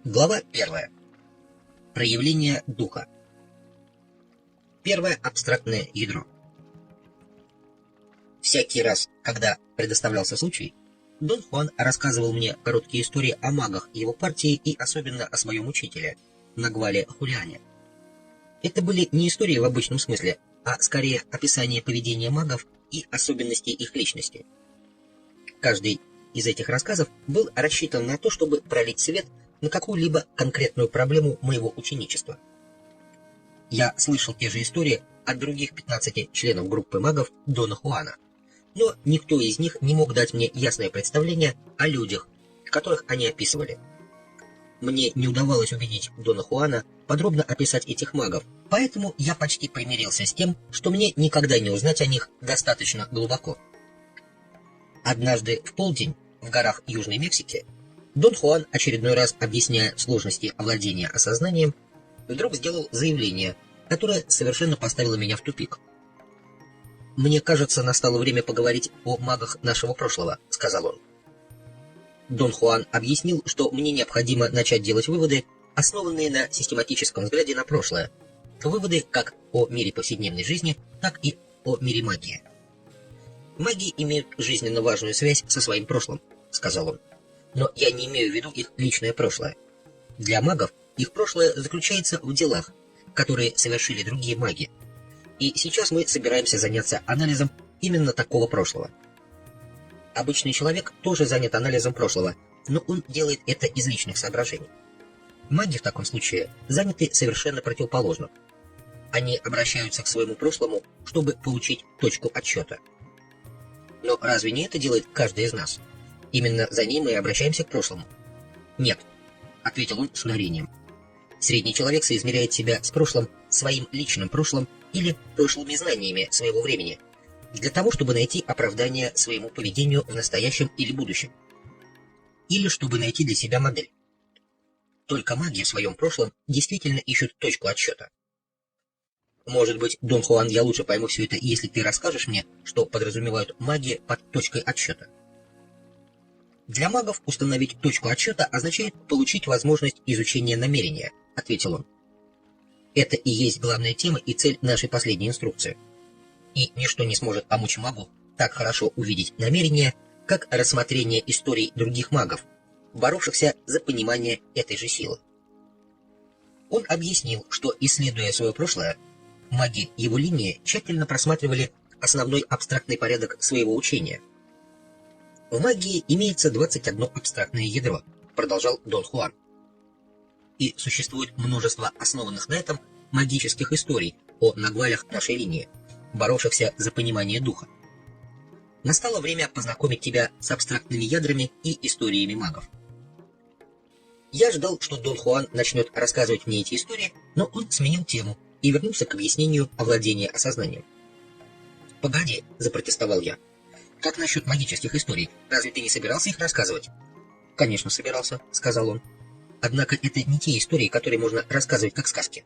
Глава 1. Проявление духа. Первое абстрактное ядро. Всякий раз, когда предоставлялся случай, Дон Хуан рассказывал мне короткие истории о магах его партии и особенно о своем учителе, Нагвале Хулиане. Это были не истории в обычном смысле, а скорее описание поведения магов и особенностей их личности. Каждый из этих рассказов был рассчитан на то, чтобы пролить свет на какую-либо конкретную проблему моего ученичества. Я слышал те же истории от других 15 членов группы магов Дона Хуана, но никто из них не мог дать мне ясное представление о людях, которых они описывали. Мне не удавалось убедить Дона Хуана подробно описать этих магов, поэтому я почти примирился с тем, что мне никогда не узнать о них достаточно глубоко. Однажды в полдень в горах Южной Мексики Дон Хуан, очередной раз объясняя сложности овладения осознанием, вдруг сделал заявление, которое совершенно поставило меня в тупик. «Мне кажется, настало время поговорить о магах нашего прошлого», — сказал он. Дон Хуан объяснил, что мне необходимо начать делать выводы, основанные на систематическом взгляде на прошлое, выводы как о мире повседневной жизни, так и о мире магии. «Маги имеют жизненно важную связь со своим прошлым», — сказал он. «Но я не имею в виду их личное прошлое. Для магов их прошлое заключается в делах, которые совершили другие маги. И сейчас мы собираемся заняться анализом именно такого прошлого. Обычный человек тоже занят анализом прошлого, но он делает это из личных соображений. Маги в таком случае заняты совершенно противоположным. Они обращаются к своему прошлому, чтобы получить точку отсчета. Но разве не это делает каждый из нас? Именно за ним мы и обращаемся к прошлому». «Нет», — ответил он с ударением. «Средний человек соизмеряет себя с прошлым, своим личным прошлым или прошлыми знаниями своего времени, для того, чтобы найти оправдание своему поведению в настоящем или будущем. Или чтобы найти для себя модель. Только маги в своем прошлом действительно ищут точку отсчета. Может быть, Дон Хуан, я лучше пойму все это, если ты расскажешь мне, что подразумевают маги под точкой отсчета». «Для магов установить точку отсчета означает получить возможность изучения намерения», — ответил он. «Это и есть главная тема и цель нашей последней инструкции. И ничто не сможет помочь магу так хорошо увидеть намерения, как рассмотрение историй других магов, боровшихся за понимание этой же силы». Он объяснил, что, исследуя свое прошлое, маги его линии тщательно просматривали основной абстрактный порядок своего учения. «В магии имеется 21 абстрактное ядро», — продолжал Дон Хуан. «И существует множество основанных на этом магических историй о нагвалях нашей линии, боровшихся за понимание духа. Настало время познакомить тебя с абстрактными ядрами и историями магов». Я ждал, что Дон Хуан начнет рассказывать мне эти истории, но он сменил тему и вернулся к объяснению овладения осознанием. «Погоди», — запротестовал я. «Как насчет магических историй? Разве ты не собирался их рассказывать?» «Конечно, собирался», — сказал он. «Однако это не те истории, которые можно рассказывать как сказки.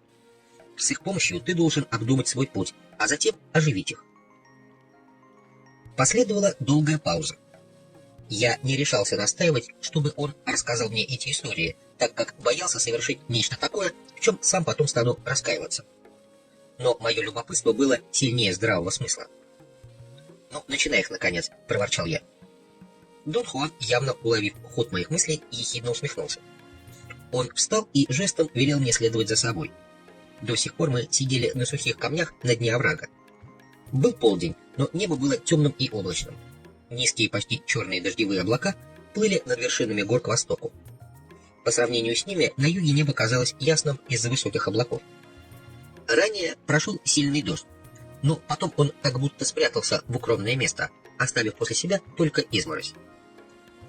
С их помощью ты должен обдумать свой путь, а затем оживить их». Последовала долгая пауза. Я не решался настаивать, чтобы он рассказал мне эти истории, так как боялся совершить нечто такое, в чем сам потом стану раскаиваться. Но мое любопытство было сильнее здравого смысла. «Ну, начинай их, наконец», — проворчал я. Дон Хуан, явно уловив ход моих мыслей, ехидно усмехнулся. Он встал и жестом велел мне следовать за собой. До сих пор мы сидели на сухих камнях на дне оврага. Был полдень, но небо было темным и облачным. Низкие, почти черные дождевые облака плыли над вершинами гор к востоку. По сравнению с ними, на юге небо казалось ясным из-за высоких облаков. Ранее прошел сильный дождь, но потом он как будто спрятался в укромное место, оставив после себя только изморозь.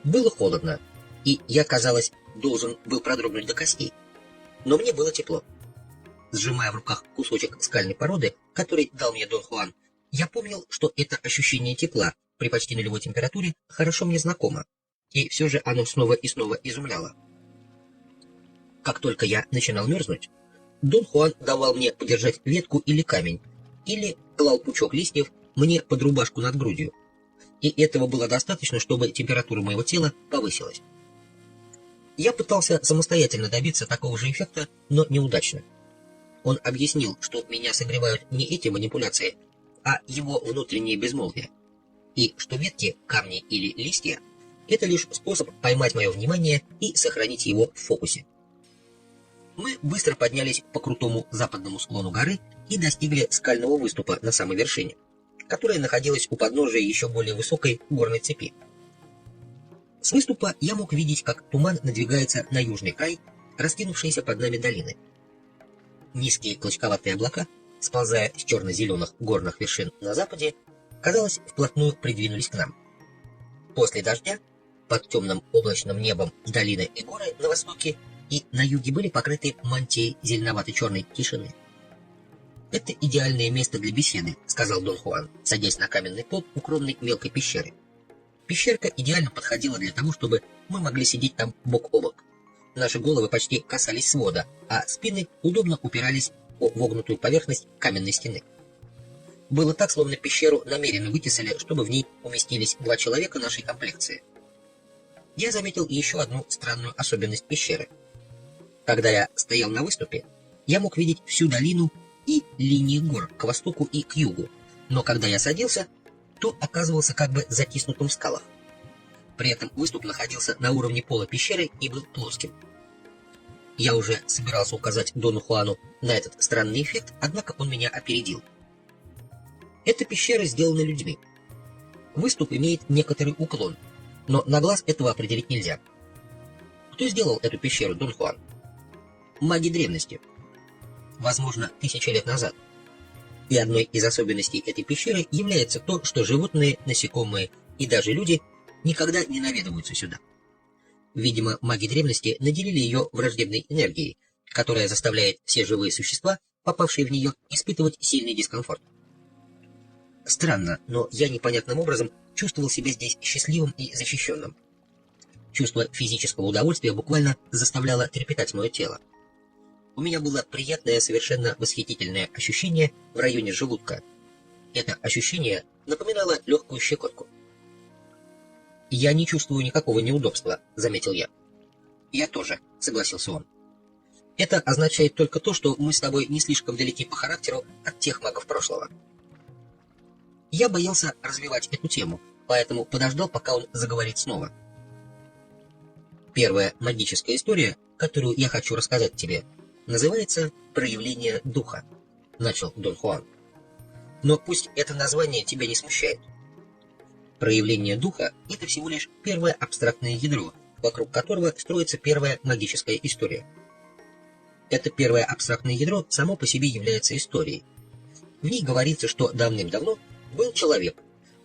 Было холодно, и я, казалось, должен был продрогнуть до костей. Но мне было тепло. Сжимая в руках кусочек скальной породы, который дал мне Дон Хуан, я помнил, что это ощущение тепла при почти нулевой температуре хорошо мне знакомо, и все же оно снова и снова изумляло. Как только я начинал мерзнуть, Дон Хуан давал мне подержать ветку или камень, или клал пучок листьев мне под рубашку над грудью, и этого было достаточно, чтобы температура моего тела повысилась. Я пытался самостоятельно добиться такого же эффекта, но неудачно. Он объяснил, что меня согревают не эти манипуляции, а его внутреннее безмолвие, и что ветки, камни или листья — это лишь способ поймать мое внимание и сохранить его в фокусе. Мы быстро поднялись по крутому западному склону горы и достигли скального выступа на самой вершине, которая находилась у подножия еще более высокой горной цепи. С выступа я мог видеть, как туман надвигается на южный край, раскинувшиеся под нами долины. Низкие клочковатые облака, сползая с черно-зеленых горных вершин на западе, казалось, вплотную придвинулись к нам. После дождя, под темным облачным небом долины и горы на востоке и на юге были покрыты мантией зеленовато-черной тишины. «Это идеальное место для беседы», — сказал Дон Хуан, садясь на каменный пол укромной мелкой пещеры. Пещерка идеально подходила для того, чтобы мы могли сидеть там бок о бок. Наши головы почти касались свода, а спины удобно упирались о вогнутую поверхность каменной стены. Было так, словно пещеру намеренно вытесали, чтобы в ней уместились 2 человека нашей комплекции. Я заметил еще одну странную особенность пещеры. Когда я стоял на выступе, я мог видеть всю долину и линии гор к востоку и к югу, но когда я садился, то оказывался как бы затиснутым в скалах. При этом выступ находился на уровне пола пещеры и был плоским. Я уже собирался указать Дону Хуану на этот странный эффект, однако он меня опередил. Эта пещера сделана людьми. Выступ имеет некоторый уклон, но на глаз этого определить нельзя. Кто сделал эту пещеру, Дон Хуан? Маги древности. Возможно, 1000 лет назад. И одной из особенностей этой пещеры является то, что животные, насекомые и даже люди никогда не наведываются сюда. Видимо, маги древности наделили ее враждебной энергией, которая заставляет все живые существа, попавшие в нее, испытывать сильный дискомфорт. Странно, но я непонятным образом чувствовал себя здесь счастливым и защищенным. Чувство физического удовольствия буквально заставляло трепетать мое тело. У меня было приятное, совершенно восхитительное ощущение в районе желудка. Это ощущение напоминало легкую щекотку. «Я не чувствую никакого неудобства», — заметил я. «Я тоже», — согласился он. «Это означает только то, что мы с тобой не слишком далеки по характеру от тех магов прошлого». Я боялся развивать эту тему, поэтому подождал, пока он заговорит снова. Первая магическая история, которую я хочу рассказать тебе, называется «Проявление духа», — начал Дон Хуан. Но пусть это название тебя не смущает. Проявление духа — это всего лишь первое абстрактное ядро, вокруг которого строится первая магическая история. Это первое абстрактное ядро само по себе является историей. В ней говорится, что давным-давно был человек,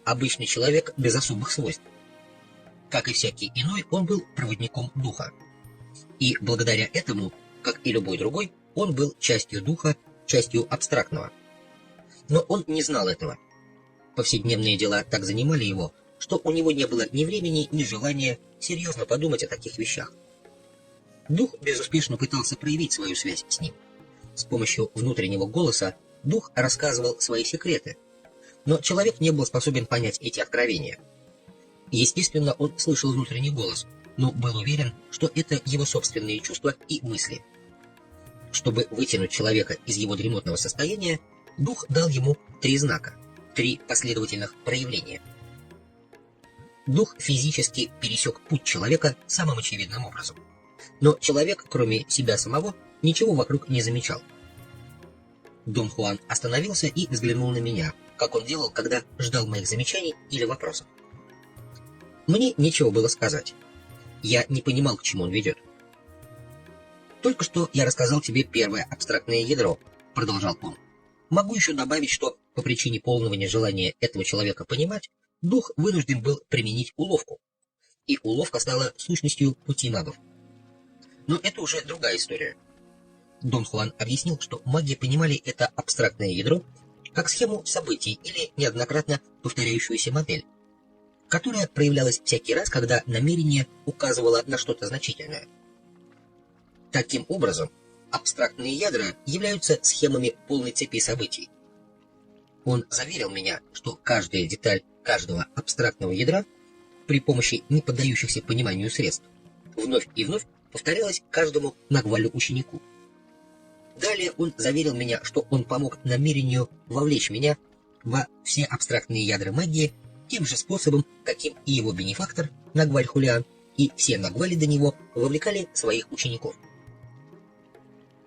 обычный человек без особых свойств. Как и всякий иной, он был проводником духа. И благодаря этому, как и любой другой, он был частью духа, частью абстрактного. Но он не знал этого. Повседневные дела так занимали его, что у него не было ни времени, ни желания серьезно подумать о таких вещах. Дух безуспешно пытался проявить свою связь с ним. С помощью внутреннего голоса дух рассказывал свои секреты, но человек не был способен понять эти откровения. Естественно, он слышал внутренний голос, но был уверен, что это его собственные чувства и мысли. Чтобы вытянуть человека из его дремотного состояния, дух дал ему 3 знака, 3 последовательных проявления. Дух физически пересек путь человека самым очевидным образом. Но человек, кроме себя самого, ничего вокруг не замечал. Дон Хуан остановился и взглянул на меня, как он делал, когда ждал моих замечаний или вопросов. Мне нечего было сказать. Я не понимал, к чему он ведет. «Только что я рассказал тебе первое абстрактное ядро», — продолжал он. «Могу еще добавить, что по причине полного нежелания этого человека понимать, дух вынужден был применить уловку. И уловка стала сущностью пути магов. Но это уже другая история». Дон Хуан объяснил, что маги понимали это абстрактное ядро как схему событий или неоднократно повторяющуюся модель, которая проявлялась всякий раз, когда намерение указывало на что-то значительное. Таким образом, абстрактные ядра являются схемами полной цепи событий. Он заверил меня, что каждая деталь каждого абстрактного ядра при помощи не поддающихся пониманию средств вновь и вновь повторялось каждому Нагвалю ученику. Далее он заверил меня, что он помог намерению вовлечь меня во все абстрактные ядра магии тем же способом, каким и его бенефактор Нагваль Хулиан и все Нагвали до него вовлекали своих учеников.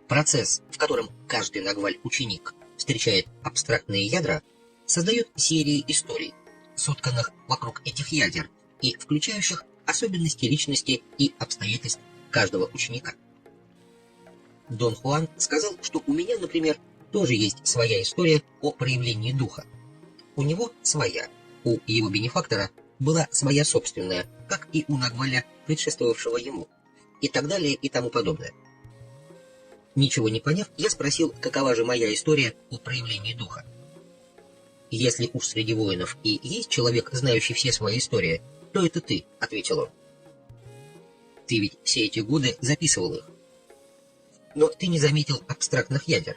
Процесс, в котором каждый Нагваль-ученик встречает абстрактные ядра, создает серии историй, сотканных вокруг этих ядер и включающих особенности личности и обстоятельств каждого ученика. Дон Хуан сказал, что у меня, например, тоже есть своя история о проявлении духа. У него своя, у его бенефактора была своя собственная, как и у Нагваля, предшествовавшего ему, и так далее и тому подобное. Ничего не поняв, я спросил, какова же моя история о проявлении духа. «Если уж среди воинов и есть человек, знающий все свои истории, то это ты», — ответил он. «Ты ведь все эти годы записывал их. Но ты не заметил абстрактных ядер,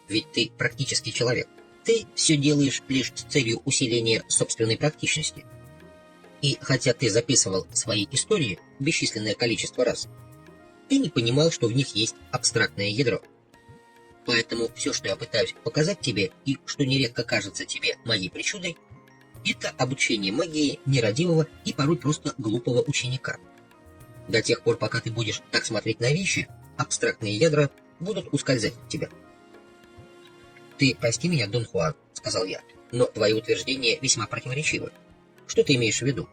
ведь ты практический человек. Ты все делаешь лишь с целью усиления собственной практичности. И хотя ты записывал свои истории бесчисленное количество раз, ты не понимал, что в них есть абстрактное ядро. Поэтому все, что я пытаюсь показать тебе, и что нередко кажется тебе моей причудой, это обучение магии нерадивого и порой просто глупого ученика. До тех пор, пока ты будешь так смотреть на вещи, абстрактные ядра будут ускользать от тебя». «Ты прости меня, Дон Хуан», — сказал я, — «но твои утверждения весьма противоречивы. Что ты имеешь в виду?»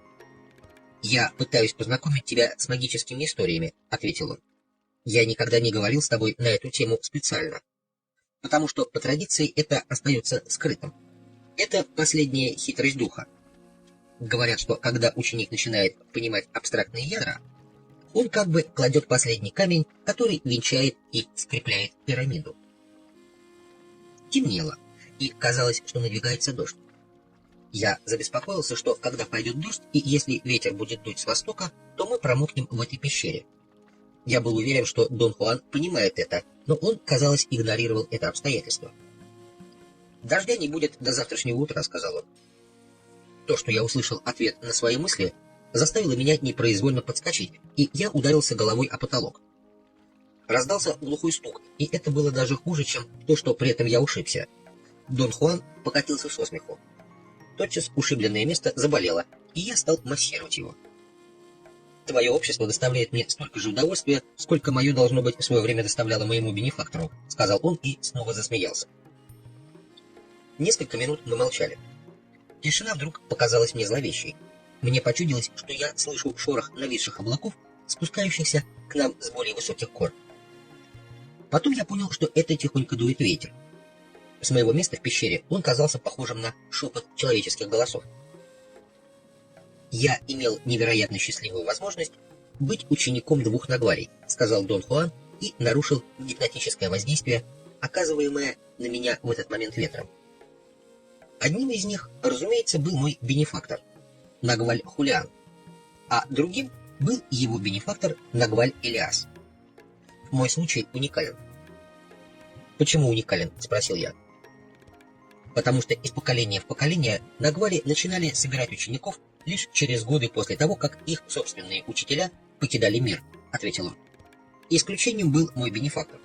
«Я пытаюсь познакомить тебя с магическими историями», — ответил он. «Я никогда не говорил с тобой на эту тему специально, потому что по традиции это остается скрытым. Это последняя хитрость духа. Говорят, что когда ученик начинает понимать абстрактные ядра, он как бы кладет последний камень, который венчает и скрепляет пирамиду». Темнело, и казалось, что надвигается дождь. Я забеспокоился, что когда пойдет дождь, и если ветер будет дуть с востока, то мы промокнем в этой пещере. Я был уверен, что Дон Хуан понимает это, но он, казалось, игнорировал это обстоятельство. «Дождя не будет до завтрашнего утра», — сказал он. То, что я услышал ответ на свои мысли, заставило меня непроизвольно подскочить, и я ударился головой о потолок. Раздался глухой стук, и это было даже хуже, чем то, что при этом я ушибся. Дон Хуан покатился со смеху. Тотчас ушибленное место заболело, и я стал массировать его. «Твое общество доставляет мне столько же удовольствия, сколько мое, должно быть, в свое время доставляло моему бенефактору», — сказал он и снова засмеялся. Несколько минут мы молчали. Тишина вдруг показалась мне зловещей. Мне почудилось, что я слышу шорох нависших облаков, спускающихся к нам с более высоких гор. Потом я понял, что это тихонько дует ветер. С моего места в пещере он казался похожим на шепот человеческих голосов. «Я имел невероятно счастливую возможность быть учеником двух Нагвалей», — сказал Дон Хуан и нарушил гипнотическое воздействие, оказываемое на меня в этот момент ветром. Одним из них, разумеется, был мой бенефактор, Нагваль Хулиан, а другим был его бенефактор Нагваль Элиас. Мой случай уникален. «Почему уникален?» — спросил я. «Потому что из поколения в поколение Нагвали начинали собирать учеников лишь через годы после того, как их собственные учителя покидали мир», — ответил он. «Исключением был мой бенефактор.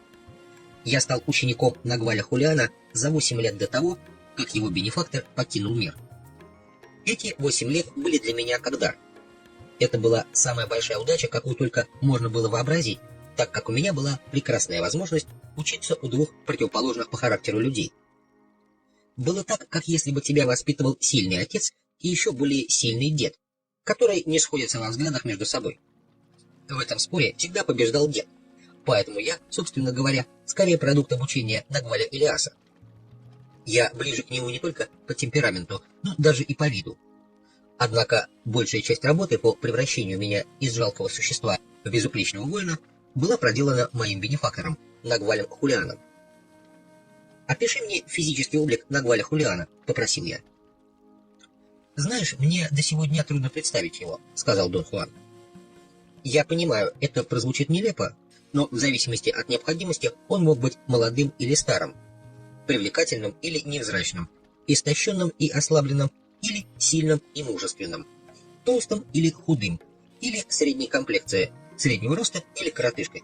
Я стал учеником Нагваля Хулиана за 8 лет до того, как его бенефактор покинул мир. Эти 8 лет были для меня как дар. Это была самая большая удача, какую только можно было вообразить, так как у меня была прекрасная возможность учиться у двух противоположных по характеру людей. Было так, как если бы тебя воспитывал сильный отец и еще более сильный дед, которые не сходятся во взглядах между собой. В этом споре всегда побеждал дед, поэтому я, собственно говоря, скорее продукт обучения Нагваля Элиаса. Я ближе к нему не только по темпераменту, но даже и по виду. Однако большая часть работы по превращению меня из жалкого существа в безупречного воина была проделана моим бенефактором, Нагвалем Хулианом. «Опиши мне физический облик Нагваля Хулиана», — попросил я. «Знаешь, мне до сего дня трудно представить его», — сказал Дон Хуан. «Я понимаю, это прозвучит нелепо, но в зависимости от необходимости он мог быть молодым или старым, привлекательным или невзрачным, истощенным и ослабленным, или сильным и мужественным, толстым или худым, или средней комплекции, среднего роста или коротышкой.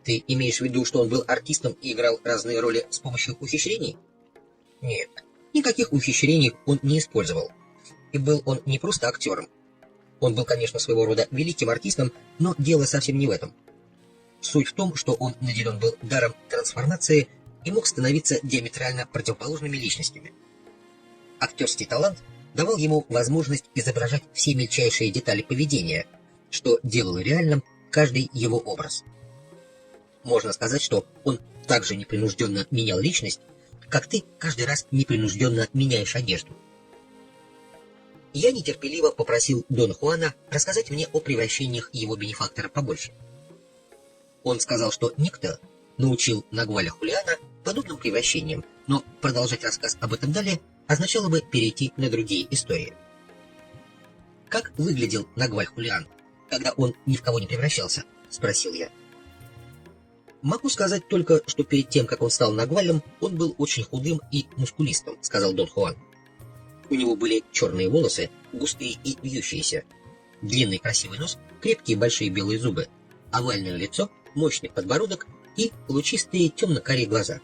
Ты имеешь в виду, что он был артистом и играл разные роли с помощью ухищрений? Нет, никаких ухищрений он не использовал. И был он не просто актером. Он был, конечно, своего рода великим артистом, но дело совсем не в этом. Суть в том, что он наделен был даром трансформации и мог становиться диаметрально противоположными личностями. Актерский талант давал ему возможность изображать все мельчайшие детали поведения, что делало реальным каждый его образ. Можно сказать, что он так же непринужденно менял личность, как ты каждый раз непринужденно меняешь одежду. Я нетерпеливо попросил Дона Хуана рассказать мне о превращениях его бенефактора побольше. Он сказал, что никто научил Нагваля Хулиана подобным превращениям, но продолжать рассказ об этом далее означало бы перейти на другие истории. «Как выглядел Нагваль Хулиан, когда он ни в кого не превращался?» — спросил я. «Могу сказать только, что перед тем, как он стал Нагвалем, он был очень худым и мускулистым», — сказал Дон Хуан. «У него были черные волосы, густые и вьющиеся, длинный красивый нос, крепкие большие белые зубы, овальное лицо, мощный подбородок и лучистые темно-карие глаза.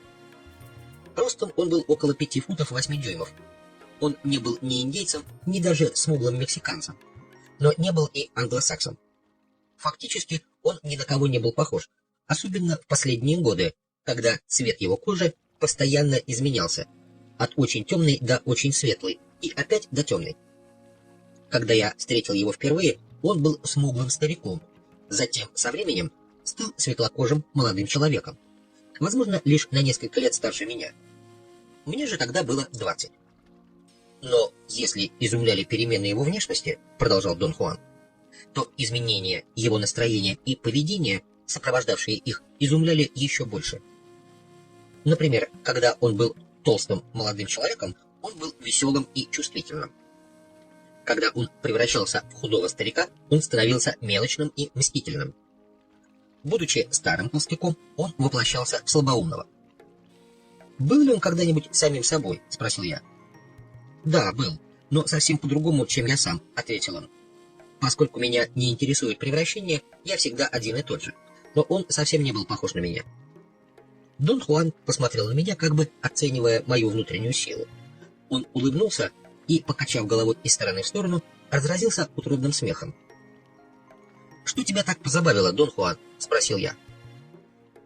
Ростом он был около 5 футов 8 дюймов. Он не был ни индейцем, ни даже смуглым мексиканцем, но не был и англосаксом. Фактически он ни на кого не был похож, особенно в последние годы, когда цвет его кожи постоянно изменялся, от очень темной до очень светлой и опять до темной. Когда я встретил его впервые, он был смуглым стариком, затем со временем стал светлокожим молодым человеком, возможно, лишь на несколько лет старше меня. Мне же тогда было 20. Но если изумляли перемены его внешности, продолжал Дон Хуан, то изменения его настроения и поведения, сопровождавшие их, изумляли еще больше. Например, когда он был толстым молодым человеком, он был веселым и чувствительным. Когда он превращался в худого старика, он становился мелочным и мстительным. Будучи старым толстяком, он воплощался в слабоумного. «Был ли он когда-нибудь самим собой?» — спросил я. «Да, был, но совсем по-другому, чем я сам», — ответил он. «Поскольку меня не интересует превращение, я всегда один и тот же, но он совсем не был похож на меня». Дон Хуан посмотрел на меня, как бы оценивая мою внутреннюю силу. Он улыбнулся и, покачав головой из стороны в сторону, разразился утробным смехом. «Что тебя так позабавило, Дон Хуан?» — спросил я.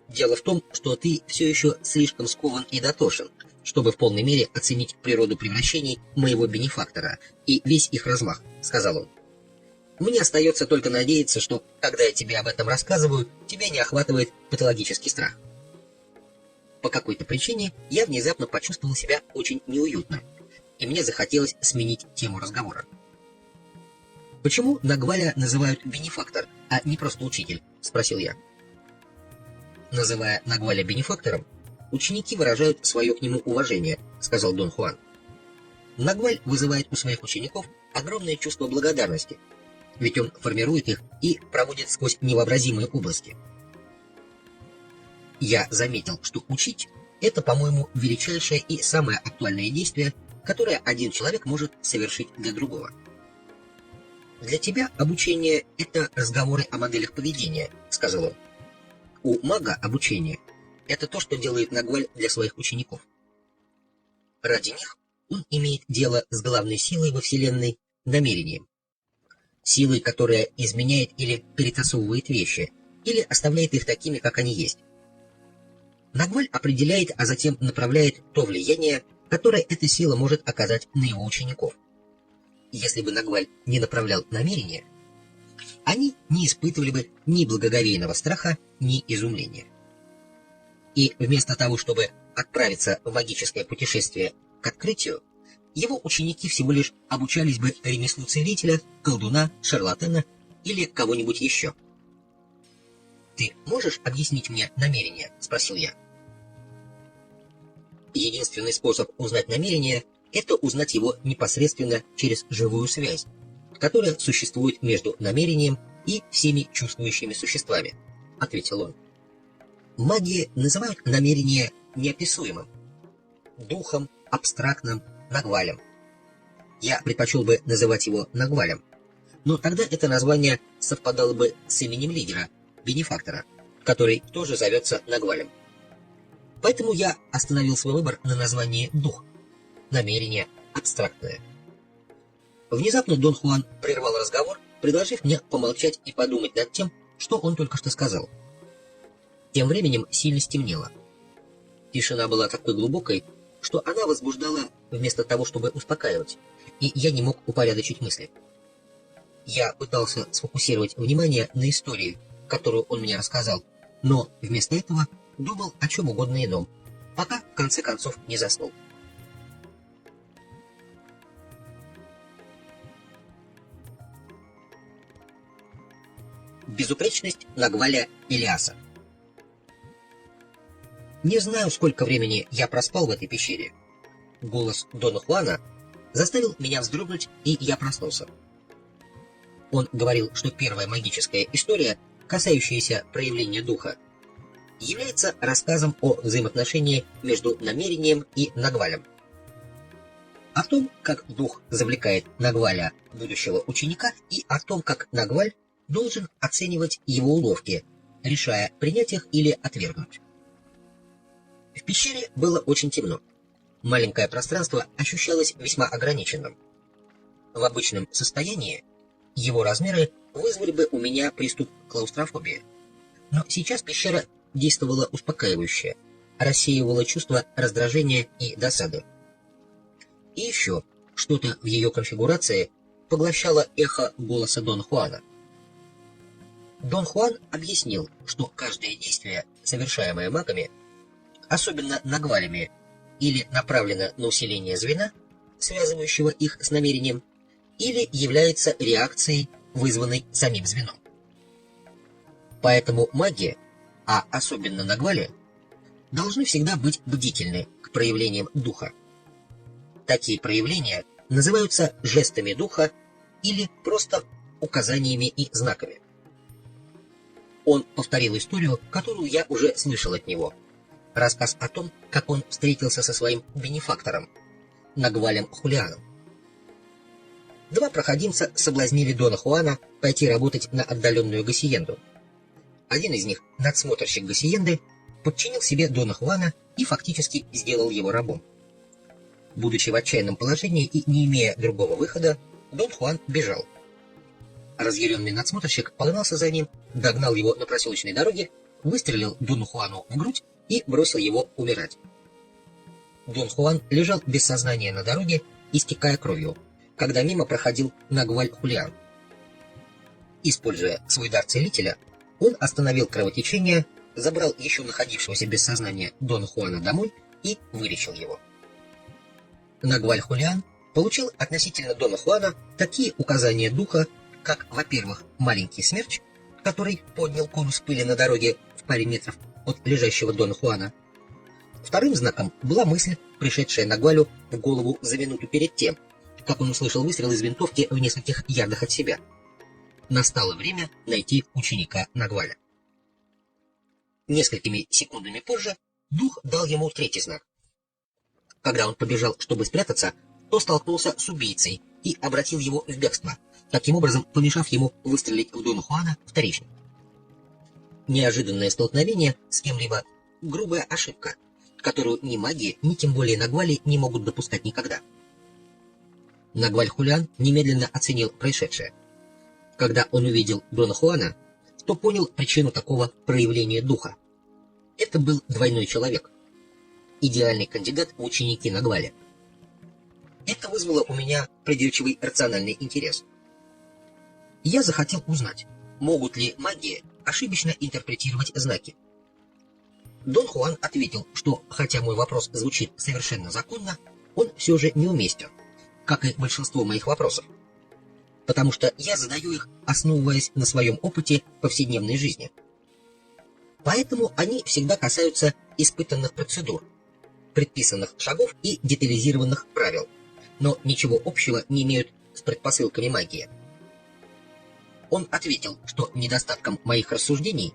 «Дело в том, что ты все еще слишком скован и дотошен, чтобы в полной мере оценить природу превращений моего бенефактора и весь их размах», — сказал он. «Мне остается только надеяться, что, когда я тебе об этом рассказываю, тебя не охватывает патологический страх». По какой-то причине я внезапно почувствовал себя очень неуютно, и мне захотелось сменить тему разговора. «Почему Нагваля называют бенефактор, а не просто учитель?» — спросил я. «Называя Нагваля бенефактором, ученики выражают свое к нему уважение», — сказал Дон Хуан. «Нагваль вызывает у своих учеников огромное чувство благодарности, ведь он формирует их и проводит сквозь невообразимые области». Я заметил, что учить — это, по-моему, величайшее и самое актуальное действие, которое один человек может совершить для другого. «Для тебя обучение — это разговоры о моделях поведения», — сказал он. «У мага обучение — это то, что делает Нагваль для своих учеников. Ради них он имеет дело с главной силой во Вселенной — намерением. Силой, которая изменяет или перетасовывает вещи, или оставляет их такими, как они есть. Нагваль определяет, а затем направляет то влияние, которое эта сила может оказать на его учеников. Если бы Нагваль не направлял намерения, они не испытывали бы ни благоговейного страха, ни изумления. И вместо того, чтобы отправиться в магическое путешествие к открытию, его ученики всего лишь обучались бы ремеслу целителя, колдуна, шарлатана или кого-нибудь еще. «Ты можешь объяснить мне намерение?» — спросил я. Единственный способ узнать намерение — это узнать его непосредственно через живую связь, которая существует между намерением и всеми чувствующими существами, — ответил он. Маги называют намерение неописуемым, духом, абстрактным, Нагвалем. Я предпочел бы называть его Нагвалем, но тогда это название совпадало бы с именем лидера, бенефактора, который тоже зовется Нагвалем. Поэтому я остановил свой выбор на названии «дух», намерение абстрактное. Внезапно Дон Хуан прервал разговор, предложив мне помолчать и подумать над тем, что он только что сказал. Тем временем сильно стемнело. Тишина была такой глубокой, что она возбуждала вместо того, чтобы успокаивать, и я не мог упорядочить мысли. Я пытался сфокусировать внимание на истории, которую он мне рассказал, но вместо этого думал о чем угодно ином, пока в конце концов не заснул. Безупречность Нагваля Илиаса. Не знаю, сколько времени я проспал в этой пещере. Голос Дона Хуана заставил меня вздрогнуть, и я проснулся. Он говорил, что первая магическая история, касающаяся проявления духа, является рассказом о взаимоотношении между намерением и Нагвалем. О том, как дух завлекает Нагваля, будущего ученика, и о том, как Нагваль должен оценивать его уловки, решая, принять их или отвергнуть. В пещере было очень темно. Маленькое пространство ощущалось весьма ограниченным. В обычном состоянии его размеры вызвали бы у меня приступ клаустрофобии. Но сейчас пещера действовала успокаивающе, рассеивала чувство раздражения и досады. И еще что-то в ее конфигурации поглощало эхо голоса Дона Хуана. Дон Хуан объяснил, что каждое действие, совершаемое магами, особенно Нагвалями, или направлено на усиление звена, связывающего их с намерением, или является реакцией, вызванной самим звеном. Поэтому маги, а особенно Нагвали, должны всегда быть бдительны к проявлениям духа. Такие проявления называются жестами духа или просто указаниями и знаками. Он повторил историю, которую я уже слышал от него. Рассказ о том, как он встретился со своим бенефактором, Нагвалем Хулианом. Два проходимца соблазнили Дона Хуана пойти работать на отдаленную гасиенду. Один из них, надсмотрщик гасиенды, подчинил себе Дона Хуана и фактически сделал его рабом. Будучи в отчаянном положении и не имея другого выхода, Дон Хуан бежал. Разъяренный надсмотрщик погнался за ним, догнал его на проселочной дороге, выстрелил Дону Хуану в грудь и бросил его умирать. Дон Хуан лежал без сознания на дороге, истекая кровью, когда мимо проходил Нагваль Хулиан. Используя свой дар целителя, он остановил кровотечение, забрал еще находившегося без сознания Дона Хуана домой и вылечил его. Нагваль Хулиан получил относительно Дона Хуана такие указания духа, как, во-первых, маленький смерч, который поднял конус пыли на дороге в паре метров от лежащего Дона Хуана. Вторым знаком была мысль, пришедшая Нагвалю в голову за минуту перед тем, как он услышал выстрел из винтовки в нескольких ярдах от себя. Настало время найти ученика Нагваля. Несколькими секундами позже дух дал ему третий знак. Когда он побежал, чтобы спрятаться, то столкнулся с убийцей и обратил его в бегство, таким образом помешав ему выстрелить в Дона Хуана вторично. Неожиданное столкновение с кем-либо — грубая ошибка, которую ни маги, ни тем более Нагвали не могут допускать никогда. Нагваль Хулиан немедленно оценил происшедшее. Когда он увидел Дона Хуана, то понял причину такого проявления духа. Это был двойной человек, идеальный кандидат в ученики Нагваля. Это вызвало у меня придирчивый рациональный интерес. Я захотел узнать, могут ли маги ошибочно интерпретировать знаки. Дон Хуан ответил, что, хотя мой вопрос звучит совершенно законно, он все же неуместен, как и большинство моих вопросов, потому что я задаю их, основываясь на своем опыте повседневной жизни. Поэтому они всегда касаются испытанных процедур, предписанных шагов и детализированных правил, но ничего общего не имеют с предпосылками магии. Он ответил, что недостатком моих рассуждений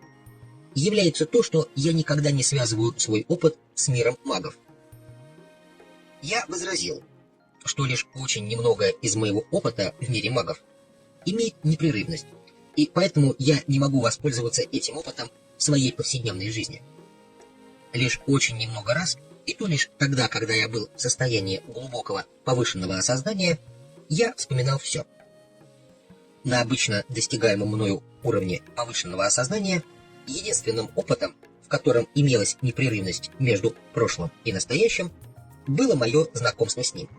является то, что я никогда не связываю свой опыт с миром магов. Я возразил, что лишь очень немногое из моего опыта в мире магов имеет непрерывность, и поэтому я не могу воспользоваться этим опытом в своей повседневной жизни. Лишь очень немного раз, и то лишь тогда, когда я был в состоянии глубокого повышенного осознания, я вспоминал все. На обычно достигаемом мною уровне повышенного осознания единственным опытом, в котором имелась непрерывность между прошлым и настоящим, было мое знакомство с ним.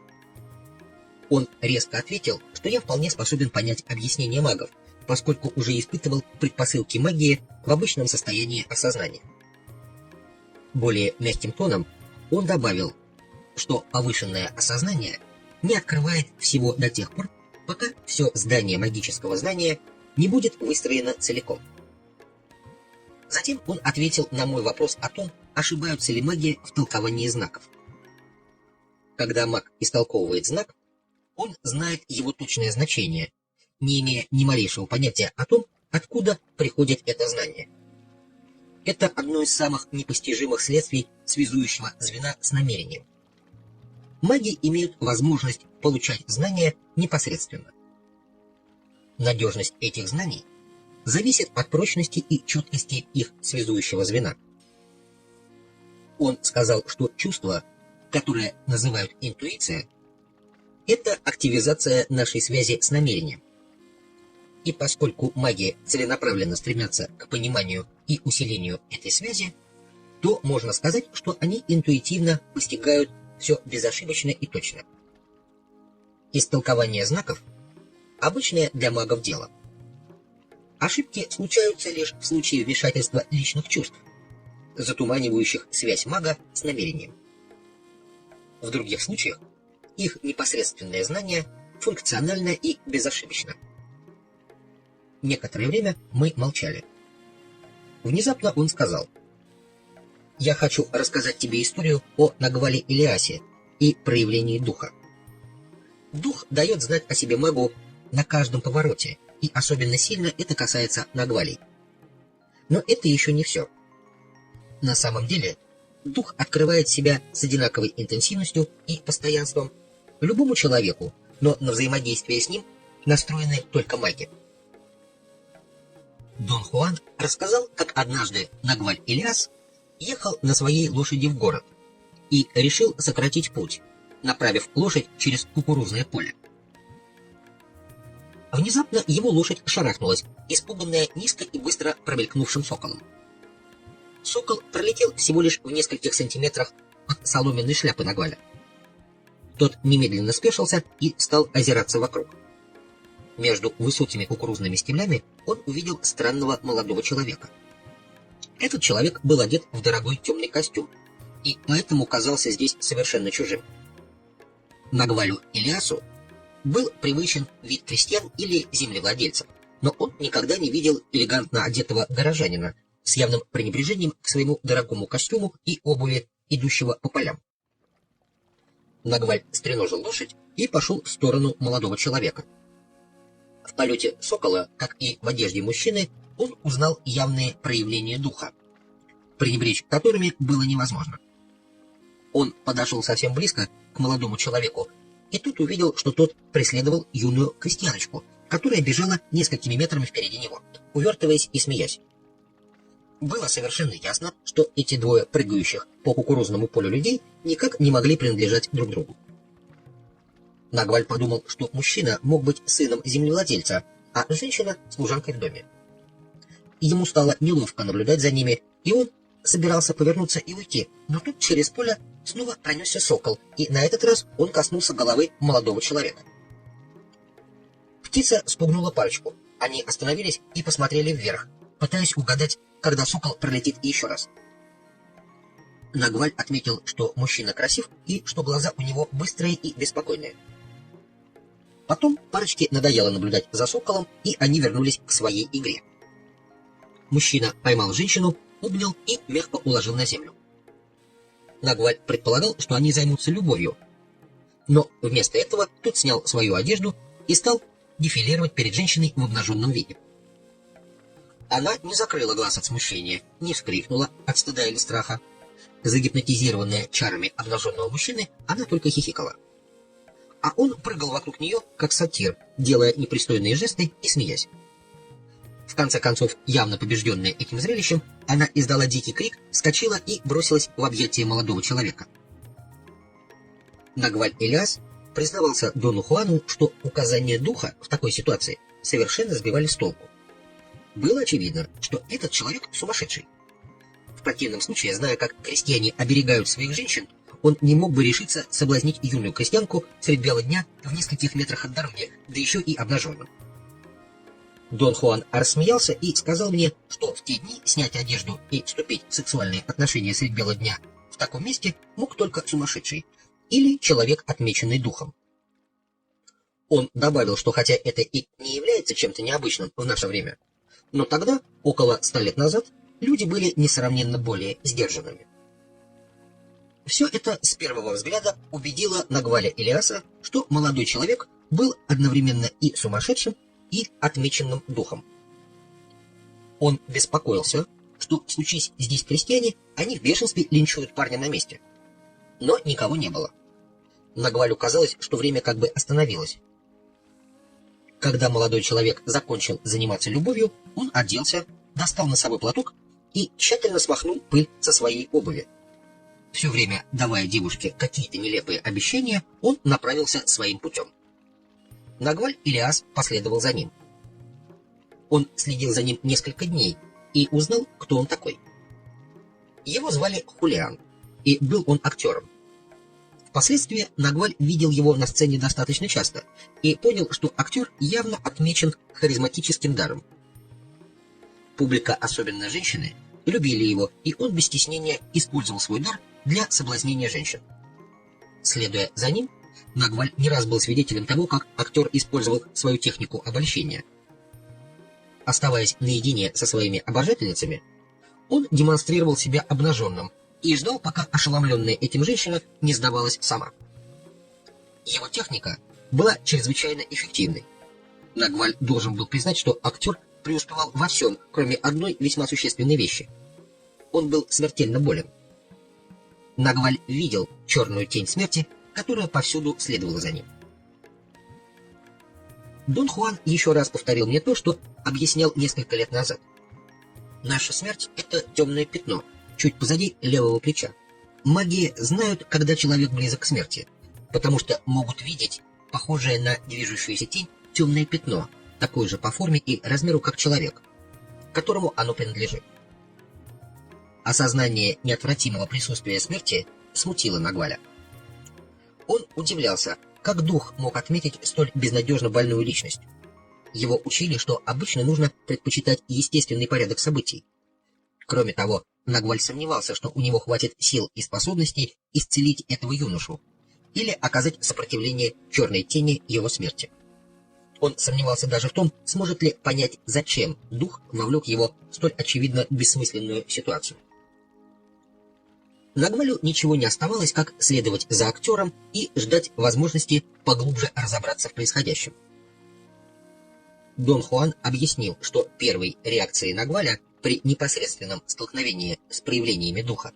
Он резко ответил, что я вполне способен понять объяснение магов, поскольку уже испытывал предпосылки магии в обычном состоянии осознания. Более мягким тоном он добавил, что повышенное осознание не открывает всего до тех пор, пока все здание магического знания не будет выстроено целиком. Затем он ответил на мой вопрос о том, ошибаются ли маги в толковании знаков. Когда маг истолковывает знак, он знает его точное значение, не имея ни малейшего понятия о том, откуда приходит это знание. Это одно из самых непостижимых следствий связующего звена с намерением. Маги имеют возможность получать знания непосредственно. Надежность этих знаний зависит от прочности и четкости их связующего звена. Он сказал, что чувство, которое называют интуиция, это активизация нашей связи с намерением. И поскольку маги целенаправленно стремятся к пониманию и усилению этой связи, то можно сказать, что они интуитивно постигают все безошибочно и точно. Истолкование знаков – обычное для магов дело. Ошибки случаются лишь в случае вмешательства личных чувств, затуманивающих связь мага с намерением. В других случаях их непосредственное знание функционально и безошибочно. Некоторое время мы молчали. Внезапно он сказал: «Я хочу рассказать тебе историю о Нагвале Илиасе и проявлении духа. Дух дает знать о себе магу на каждом повороте, и особенно сильно это касается Нагвалей. Но это еще не все. На самом деле, дух открывает себя с одинаковой интенсивностью и постоянством любому человеку, но на взаимодействие с ним настроены только маги». Дон Хуан рассказал, как однажды Нагваль Илиас ехал на своей лошади в город и решил сократить путь, направив лошадь через кукурузное поле. Внезапно его лошадь шарахнулась, испуганная низко и быстро промелькнувшим соколом. Сокол пролетел всего лишь в нескольких сантиметрах от соломенной шляпы Нагваля. Тот немедленно спешился и стал озираться вокруг. Между высокими кукурузными стеблями он увидел странного молодого человека. Этот человек был одет в дорогой темный костюм, и поэтому казался здесь совершенно чужим. Нагвалю Илиасу был привычен вид крестьян или землевладельцев, но он никогда не видел элегантно одетого горожанина с явным пренебрежением к своему дорогому костюму и обуви, идущего по полям. Нагваль стреножил лошадь и пошел в сторону молодого человека. В полете сокола, как и в одежде мужчины, он узнал явные проявления духа, пренебречь которыми было невозможно. Он подошел совсем близко к молодому человеку и тут увидел, что тот преследовал юную крестьяночку, которая бежала несколькими метрами впереди него, увертываясь и смеясь. Было совершенно ясно, что эти двое прыгающих по кукурузному полю людей никак не могли принадлежать друг другу. Нагваль подумал, что мужчина мог быть сыном землевладельца, а женщина — служанкой в доме. Ему стало неловко наблюдать за ними, и он собирался повернуться и уйти, но тут через поле снова пронесся сокол, и на этот раз он коснулся головы молодого человека. Птица спугнула парочку. Они остановились и посмотрели вверх, пытаясь угадать, когда сокол пролетит еще раз. Нагваль отметил, что мужчина красив и что глаза у него быстрые и беспокойные. Потом парочке надоело наблюдать за соколом, и они вернулись к своей игре. Мужчина поймал женщину, обнял и мягко уложил на землю. Нагваль предполагал, что они займутся любовью, но вместо этого тот снял свою одежду и стал дефилировать перед женщиной в обнаженном виде. Она не закрыла глаз от смущения, не вскрикнула от стыда или страха. Загипнотизированная чарами обнаженного мужчины, она только хихикала. А он прыгал вокруг нее, как сатир, делая непристойные жесты и смеясь. В конце концов, явно побежденная этим зрелищем, она издала дикий крик, вскочила и бросилась в объятия молодого человека. Нагваль-Элиас признавался Дону Хуану, что указания духа в такой ситуации совершенно сбивали с толку. Было очевидно, что этот человек сумасшедший. В противном случае, зная, как крестьяне оберегают своих женщин, он не мог бы решиться соблазнить юную крестьянку средь бела дня в нескольких метрах от дороги, да еще и обнаженным. Дон Хуан рассмеялся и сказал мне, что в те дни снять одежду и вступить в сексуальные отношения средь бела дня в таком месте мог только сумасшедший или человек, отмеченный духом. Он добавил, что хотя это и не является чем-то необычным в наше время, но тогда, около 100 лет назад, люди были несравненно более сдержанными. Все это с первого взгляда убедило Нагваля-Элиаса, что молодой человек был одновременно и сумасшедшим, и отмеченным духом. Он беспокоился, что, случись здесь крестьяне, они в бешенстве линчуют парня на месте. Но никого не было. Нагвалю казалось, что время как бы остановилось. Когда молодой человек закончил заниматься любовью, он оделся, достал носовой платок и тщательно смахнул пыль со своей обуви. Все время давая девушке какие-то нелепые обещания, он направился своим путем. Нагваль-Элиас последовал за ним. Он следил за ним несколько дней и узнал, кто он такой. Его звали Хулиан, и был он актером. Впоследствии Нагваль видел его на сцене достаточно часто и понял, что актер явно отмечен харизматическим даром. Публика, особенно женщины, любили его, и он без стеснения использовал свой дар для соблазнения женщин. Следуя за ним, Нагваль не раз был свидетелем того, как актер использовал свою технику обольщения. Оставаясь наедине со своими обожательницами, он демонстрировал себя обнаженным и ждал, пока ошеломленная этим женщина не сдавалась сама. Его техника была чрезвычайно эффективной. Нагваль должен был признать, что актер преуспевал во всем, кроме одной весьма существенной вещи. Он был смертельно болен. Нагваль видел черную тень смерти, которая повсюду следовала за ним. Дон Хуан еще раз повторил мне то, что объяснял несколько лет назад. Наша смерть — это темное пятно, чуть позади левого плеча. Маги знают, когда человек близок к смерти, потому что могут видеть похожее на движущуюся тень темное пятно, такое же по форме и размеру, как человек, которому оно принадлежит. Осознание неотвратимого присутствия смерти смутило Нагваля. Он удивлялся, как дух мог отметить столь безнадежно больную личность. Его учили, что обычно нужно предпочитать естественный порядок событий. Кроме того, Нагваль сомневался, что у него хватит сил и способностей исцелить этого юношу или оказать сопротивление черной тени его смерти. Он сомневался даже в том, сможет ли понять, зачем дух вовлек его в столь очевидно бессмысленную ситуацию. Нагвалю ничего не оставалось, как следовать за актером и ждать возможности поглубже разобраться в происходящем. Дон Хуан объяснил, что первой реакцией Нагваля при непосредственном столкновении с проявлениями духа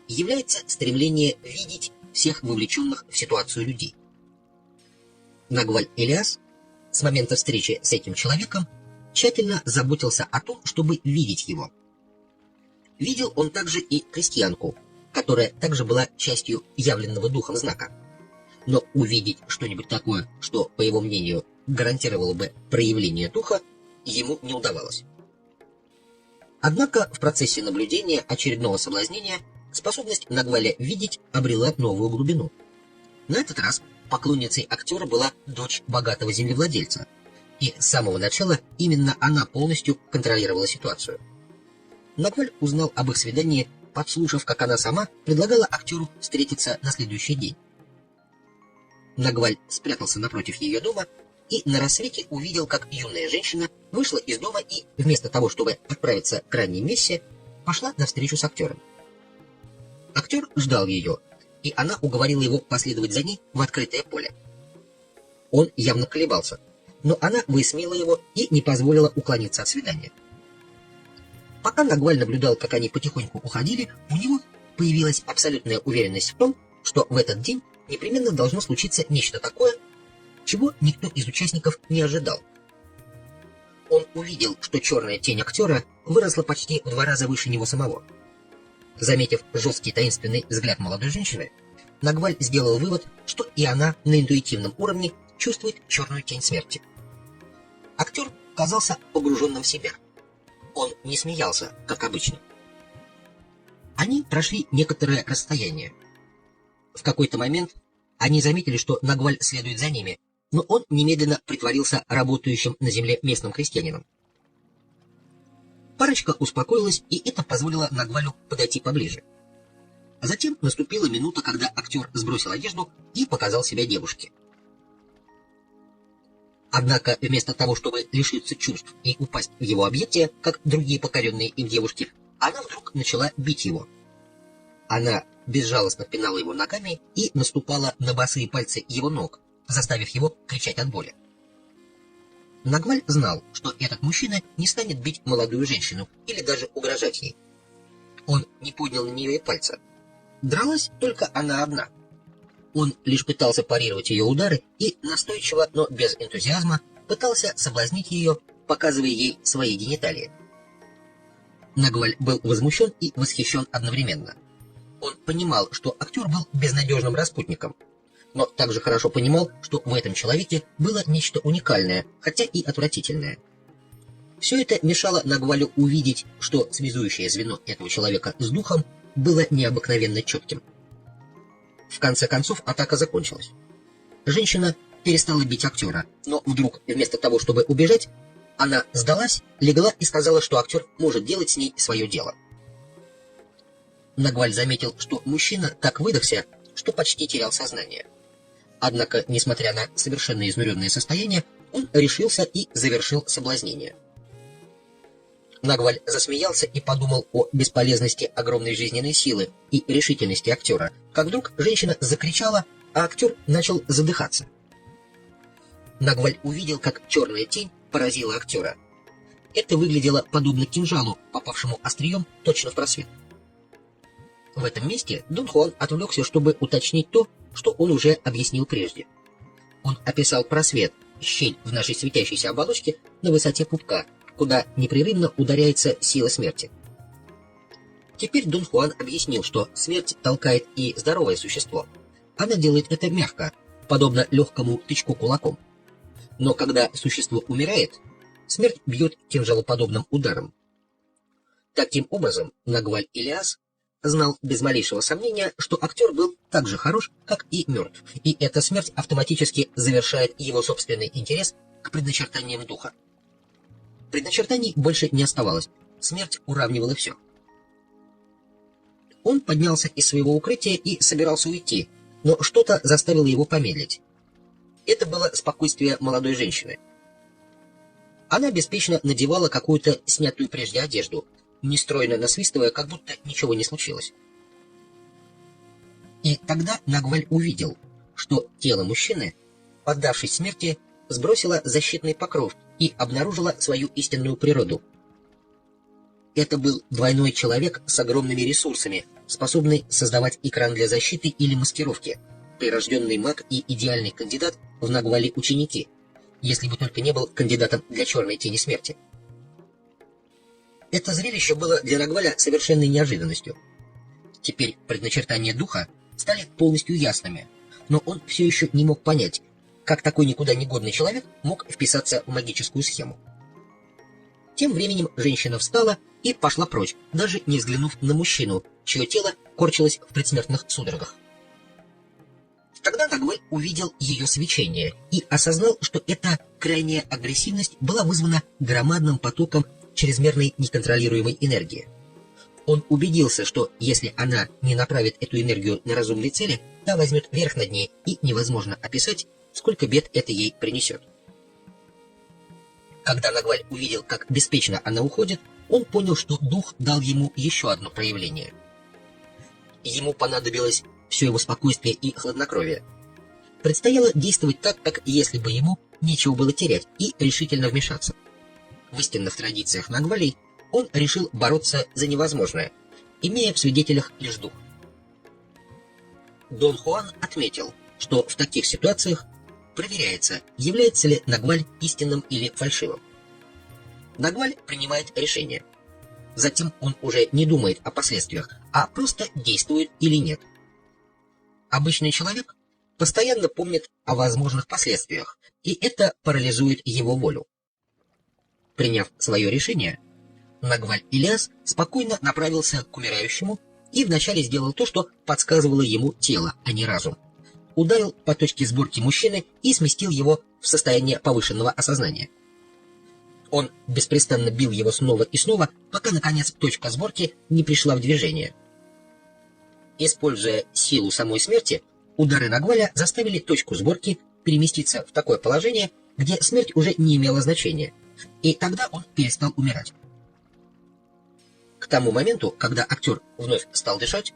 является стремление видеть всех вовлеченных в ситуацию людей. Нагваль-Элиас с момента встречи с этим человеком тщательно заботился о том, чтобы видеть его. Видел он также и крестьянку, которая также была частью явленного духом знака. Но увидеть что-нибудь такое, что, по его мнению, гарантировало бы проявление духа, ему не удавалось. Однако в процессе наблюдения очередного соблазнения способность Нагваля видеть обрела новую глубину. На этот раз поклонницей актера была дочь богатого землевладельца, и с самого начала именно она полностью контролировала ситуацию. Нагваль узнал об их свидании, подслушав, как она сама предлагала актеру встретиться на следующий день. Нагваль спрятался напротив ее дома и на рассвете увидел, как юная женщина вышла из дома и, вместо того, чтобы отправиться к ранней мессе, пошла навстречу с актером. Актер ждал ее, и она уговорила его последовать за ней в открытое поле. Он явно колебался, но она высмеяла его и не позволила уклониться от свидания. Пока Нагваль наблюдал, как они потихоньку уходили, у него появилась абсолютная уверенность в том, что в этот день непременно должно случиться нечто такое, чего никто из участников не ожидал. Он увидел, что черная тень актера выросла почти в 2 раза выше него самого. Заметив жесткий таинственный взгляд молодой женщины, Нагваль сделал вывод, что и она на интуитивном уровне чувствует черную тень смерти. Актер казался погруженным в себя. Он не смеялся, как обычно. Они прошли некоторое расстояние. В какой-то момент они заметили, что Нагваль следует за ними, но он немедленно притворился работающим на земле местным крестьянином. Парочка успокоилась, и это позволило Нагвалю подойти поближе. А затем наступила минута, когда актер сбросил одежду и показал себя девушке. Однако вместо того, чтобы лишиться чувств и упасть в его объятия, как другие покоренные им девушки, она вдруг начала бить его. Она безжалостно пинала его ногами и наступала на босые пальцы его ног, заставив его кричать от боли. Нагваль знал, что этот мужчина не станет бить молодую женщину или даже угрожать ей. Он не поднял на нее и пальца. Дралась только она одна. Он лишь пытался парировать ее удары и настойчиво, но без энтузиазма, пытался соблазнить ее, показывая ей свои гениталии. Нагваль был возмущен и восхищен одновременно. Он понимал, что актер был безнадежным распутником, но также хорошо понимал, что в этом человеке было нечто уникальное, хотя и отвратительное. Все это мешало Нагвалю увидеть, что связующее звено этого человека с духом было необыкновенно четким. В конце концов атака закончилась. Женщина перестала бить актера, но вдруг, вместо того, чтобы убежать, она сдалась, легла и сказала, что актер может делать с ней свое дело. Нагваль заметил, что мужчина так выдохся, что почти терял сознание. Однако, несмотря на совершенно изнуренное состояние, он решился и завершил соблазнение. Нагваль засмеялся и подумал о бесполезности огромной жизненной силы и решительности актера, как вдруг женщина закричала, а актер начал задыхаться. Нагваль увидел, как черная тень поразила актера. Это выглядело подобно кинжалу, попавшему острием точно в просвет. В этом месте Дон Хуан отвлекся, чтобы уточнить то, что он уже объяснил прежде. Он описал просвет, щель в нашей светящейся оболочке на высоте пупка, куда непрерывно ударяется сила смерти. Теперь Дон Хуан объяснил, что смерть толкает и здоровое существо. Она делает это мягко, подобно легкому тычку кулаком. Но когда существо умирает, смерть бьет кинжалоподобным ударом. Таким образом, Нагваль Илиас знал без малейшего сомнения, что актер был так же хорош, как и мертв, и эта смерть автоматически завершает его собственный интерес к предначертаниям духа. Предначертаний больше не оставалось, смерть уравнивала все. Он поднялся из своего укрытия и собирался уйти, но что-то заставило его помедлить. Это было спокойствие молодой женщины. Она беспечно надевала какую-то снятую прежде одежду, нестройно насвистывая, как будто ничего не случилось. И тогда Нагваль увидел, что тело мужчины, поддавшись смерти, сбросило защитный покров и обнаружила свою истинную природу. Это был двойной человек с огромными ресурсами, способный создавать экран для защиты или маскировки, прирожденный маг и идеальный кандидат в Нагвале ученики, если бы только не был кандидатом для черной тени смерти. Это зрелище было для Нагваля совершенной неожиданностью. Теперь предначертания духа стали полностью ясными, но он все еще не мог понять, как такой никуда не годный человек мог вписаться в магическую схему. Тем временем женщина встала и пошла прочь, даже не взглянув на мужчину, чье тело корчилось в предсмертных судорогах. Тогда Нагваль увидел ее свечение и осознал, что эта крайняя агрессивность была вызвана громадным потоком чрезмерной неконтролируемой энергии. Он убедился, что если она не направит эту энергию на разумные цели, та возьмет верх над ней, и невозможно описать, сколько бед это ей принесет. Когда Нагваль увидел, как беспечно она уходит, он понял, что дух дал ему еще одно проявление. Ему понадобилось все его спокойствие и хладнокровие. Предстояло действовать так, как если бы ему нечего было терять, и решительно вмешаться. В истинных традициях Нагвалей он решил бороться за невозможное, имея в свидетелях лишь дух. Дон Хуан отметил, что в таких ситуациях проверяется, является ли Нагваль истинным или фальшивым. Нагваль принимает решение. Затем он уже не думает о последствиях, а просто действует или нет. Обычный человек постоянно помнит о возможных последствиях, и это парализует его волю. Приняв свое решение, Нагваль Ильяс спокойно направился к умирающему и вначале сделал то, что подсказывало ему тело, а не разум. Ударил по точке сборки мужчины и сместил его в состояние повышенного осознания. Он беспрестанно бил его снова и снова, пока, наконец, точка сборки не пришла в движение. Используя силу самой смерти, удары Нагваля заставили точку сборки переместиться в такое положение, где смерть уже не имела значения, и тогда он перестал умирать. К тому моменту, когда актер вновь стал дышать,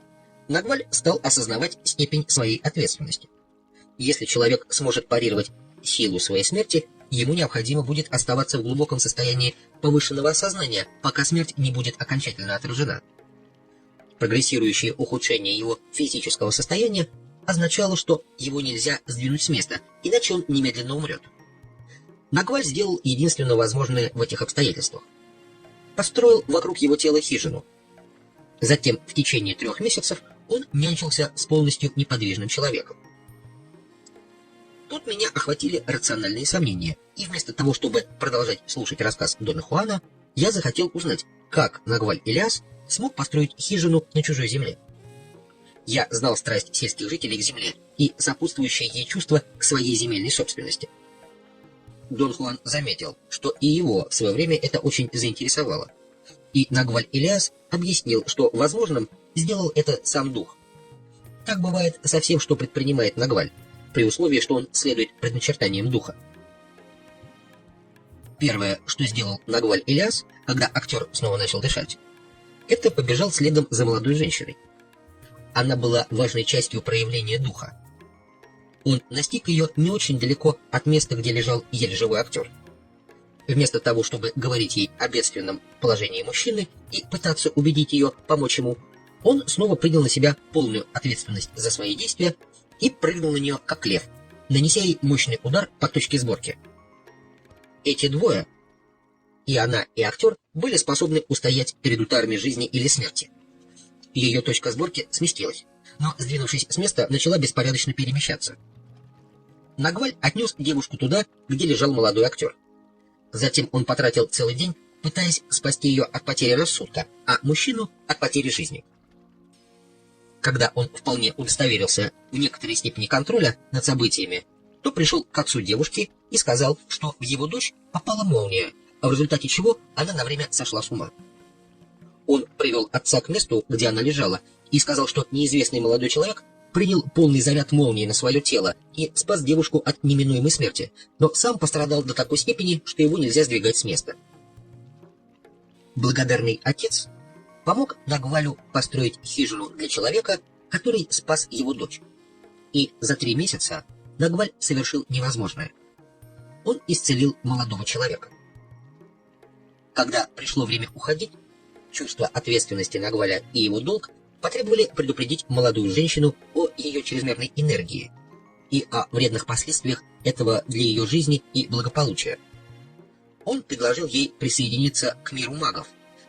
Нагваль стал осознавать степень своей ответственности. Если человек сможет парировать силу своей смерти, ему необходимо будет оставаться в глубоком состоянии повышенного осознания, пока смерть не будет окончательно отражена. Прогрессирующее ухудшение его физического состояния означало, что его нельзя сдвинуть с места, иначе он немедленно умрет. Нагваль сделал единственно возможное в этих обстоятельствах. Построил вокруг его тела хижину. Затем в течение 3 месяцев он нянчился с полностью неподвижным человеком. Тут меня охватили рациональные сомнения, и вместо того, чтобы продолжать слушать рассказ Дона Хуана, я захотел узнать, как Нагваль Ильяс смог построить хижину на чужой земле. Я знал страсть сельских жителей к земле и сопутствующее ей чувство к своей земельной собственности. Дон Хуан заметил, что и его в свое время это очень заинтересовало, и Нагваль Ильяс объяснил, что возможным сделал это сам дух. Так бывает со всем, что предпринимает Нагваль, при условии, что он следует предначертаниям духа. Первое, что сделал Нагваль Ильяс, когда актер снова начал дышать, это побежал следом за молодой женщиной. Она была важной частью проявления духа. Он настиг ее не очень далеко от места, где лежал еле живой актер. Вместо того, чтобы говорить ей о бедственном положении мужчины и пытаться убедить ее помочь ему, он снова принял на себя полную ответственность за свои действия и прыгнул на нее, как лев, нанеся ей мощный удар по точке сборки. Эти двое, и она, и актер, были способны устоять перед ударами жизни или смерти. Ее точка сборки сместилась, но, сдвинувшись с места, начала беспорядочно перемещаться. Нагваль отнес девушку туда, где лежал молодой актер. Затем он потратил целый день, пытаясь спасти ее от потери рассудка, а мужчину от потери жизни. Когда он вполне удостоверился в некоторой степени контроля над событиями, то пришел к отцу девушки и сказал, что в его дочь попала молния, в результате чего она на время сошла с ума. Он привел отца к месту, где она лежала, и сказал, что неизвестный молодой человек принял полный заряд молнии на свое тело и спас девушку от неминуемой смерти, но сам пострадал до такой степени, что его нельзя сдвигать с места. Благодарный отец помог Нагвалю построить хижину для человека, который спас его дочь. И за 3 месяца Нагваль совершил невозможное. Он исцелил молодого человека. Когда пришло время уходить, чувство ответственности Нагваля и его долг потребовали предупредить молодую женщину о ее чрезмерной энергии и о вредных последствиях этого для ее жизни и благополучия. Он предложил ей присоединиться к миру магов,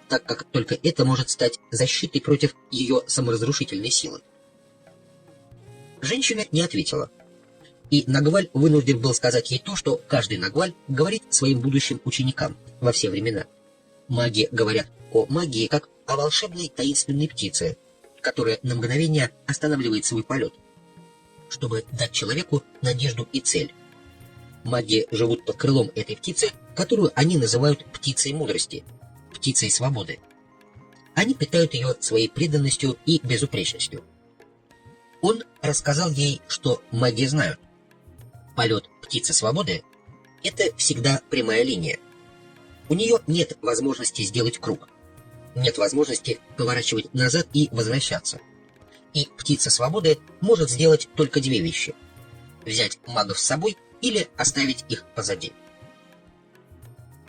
так как только это может стать защитой против ее саморазрушительной силы. Женщина не ответила, и Нагваль вынужден был сказать ей то, что каждый Нагваль говорит своим будущим ученикам во все времена. Маги говорят о магии как о волшебной таинственной птице, которая на мгновение останавливает свой полет, чтобы дать человеку надежду и цель. Маги живут под крылом этой птицы, которую они называют птицей мудрости, птицей свободы. Они питают ее своей преданностью и безупречностью. Он рассказал ей, что маги знают. Полет птицы свободы — это всегда прямая линия. У нее нет возможности сделать круг. Нет возможности поворачивать назад и возвращаться. И птица свободы может сделать только 2 вещи: взять магов с собой или оставить их позади.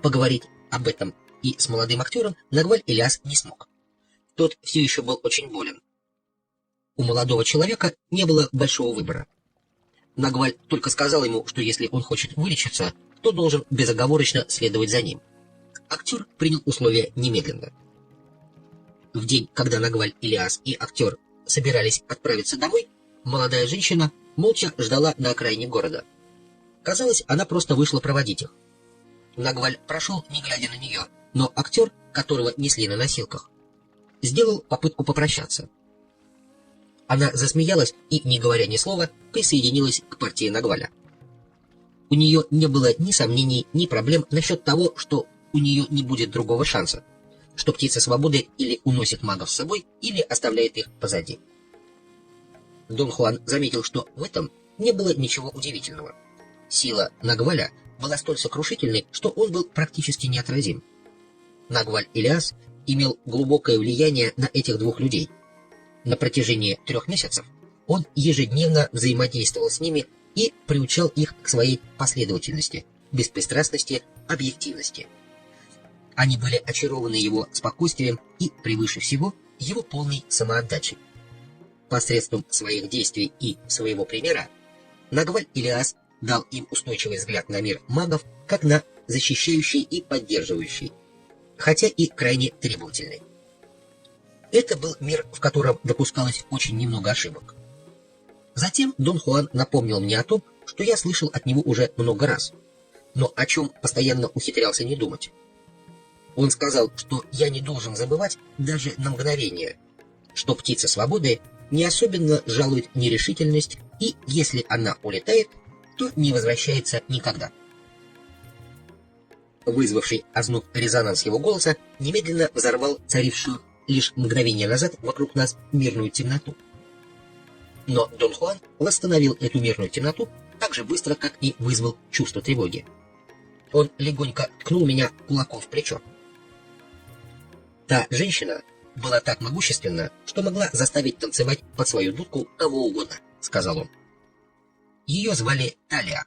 Поговорить об этом и с молодым актером Нагваль Ильяс не смог. Тот все еще был очень болен. У молодого человека не было большого выбора. Нагваль только сказал ему, что если он хочет вылечиться, то должен безоговорочно следовать за ним. Актер принял условия немедленно. В день, когда Нагваль, Илиас и актер собирались отправиться домой, молодая женщина молча ждала на окраине города. Казалось, она просто вышла проводить их. Нагваль прошел, не глядя на нее, но актер, которого несли на носилках, сделал попытку попрощаться. Она засмеялась и, не говоря ни слова, присоединилась к партии Нагваля. У нее не было ни сомнений, ни проблем насчет того, что у нее не будет другого шанса, что птица свободы или уносит магов с собой, или оставляет их позади. Дон Хуан заметил, что в этом не было ничего удивительного. Сила Нагваля была столь сокрушительной, что он был практически неотразим. Нагваль Илиас имел глубокое влияние на этих двух людей. На протяжении 3 месяцев он ежедневно взаимодействовал с ними и приучал их к своей последовательности, беспристрастности, объективности. Они были очарованы его спокойствием и, превыше всего, его полной самоотдачей. Посредством своих действий и своего примера Нагваль Илиас дал им устойчивый взгляд на мир магов, как на защищающий и поддерживающий, хотя и крайне требовательный. Это был мир, в котором допускалось очень немного ошибок. Затем Дон Хуан напомнил мне о том, что я слышал от него уже много раз, но о чем постоянно ухитрялся не думать. Он сказал, что я не должен забывать даже на мгновение, что птица свободы не особенно жалует нерешительность, и если она улетает, то не возвращается никогда. Вызвавший озноб резонанс его голоса немедленно взорвал царившую лишь мгновение назад вокруг нас мирную темноту. Но Дон Хуан восстановил эту мирную темноту так же быстро, как и вызвал чувство тревоги. Он легонько ткнул меня кулаком в плечо. Та женщина была так могущественна, что могла заставить танцевать под свою дудку кого угодно, сказал он. Ее звали Талия.